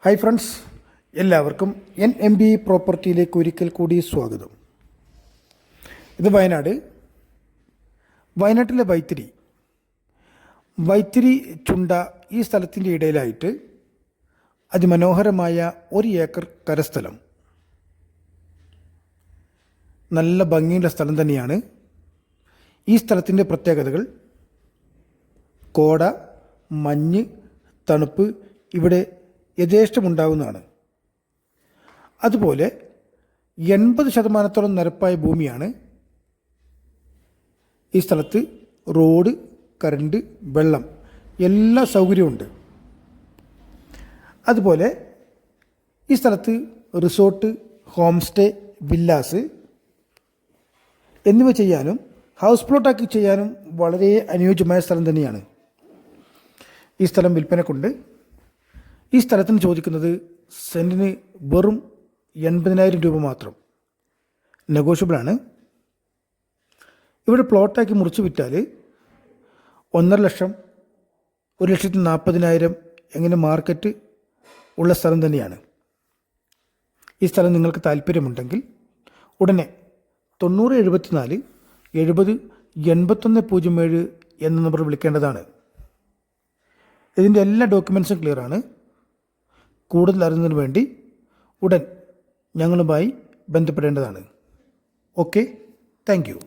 Hi friends, എല്ലാവർക്കും NMB പ്രോപ്പർട്ടിയിലേക്ക് ഒരിക്കൽ കൂടി സ്വാഗതം. ഇത് വയനാട്ടിലെ വൈത്തിരി ചുണ്ട ഈ സ്ഥലത്തിൻ്റെ ഇടയിലായിട്ട് അതിമനോഹരമായ 1 ഏക്കർ കരസ്ഥലം. നല്ല ഭംഗിയുള്ള സ്ഥലം തന്നെയാണ്. ഈ സ്ഥലത്തിൻ്റെ പ്രത്യേകതകൾ: കോട, മഞ്ഞ്, തണുപ്പ് ഇവിടെ യഥേഷ്ടമുണ്ടാകുന്നതാണ്. അതുപോലെ 80% നിരപ്പായ ഭൂമിയാണ്. ഈ സ്ഥലത്ത് റോഡ്, കറണ്ട്, വെള്ളം എല്ലാ സൗകര്യമുണ്ട്. അതുപോലെ ഈ സ്ഥലത്ത് റിസോർട്ട്, ഹോം സ്റ്റേ, വില്ലാസ് എന്നിവ ചെയ്യാനും ഹൗസ് പ്ലോട്ടാക്കി ചെയ്യാനും വളരെ അനുയോജ്യമായ സ്ഥലം തന്നെയാണ്. ഈ സ്ഥലം വിൽപ്പനക്കുണ്ട്. ഈ സ്ഥലത്തിന് ചോദിക്കുന്നത് സെൻറ്റിന് വെറും 80,000 രൂപ മാത്രം. നെഗോഷ്യബിളാണ്. ഇവിടെ പ്ലോട്ടാക്കി മുറിച്ച് വിറ്റാൽ 1.5 ലക്ഷം, 1,40,000 എങ്ങനെ മാർക്കറ്റ് ഉള്ള സ്ഥലം തന്നെയാണ്. ഈ സ്ഥലം നിങ്ങൾക്ക് താല്പര്യമുണ്ടെങ്കിൽ ഉടനെ 9074 70 8107 എന്ന നമ്പർ വിളിക്കേണ്ടതാണ്. ഇതിൻ്റെ എല്ലാ ഡോക്യുമെൻറ്റ്സും ക്ലിയറാണ്. കൂടുതൽ അറിയുന്നതിന് വേണ്ടി ഉടൻ ഞങ്ങളുമായി ബന്ധപ്പെടേണ്ടതാണ്. Okay, thank you.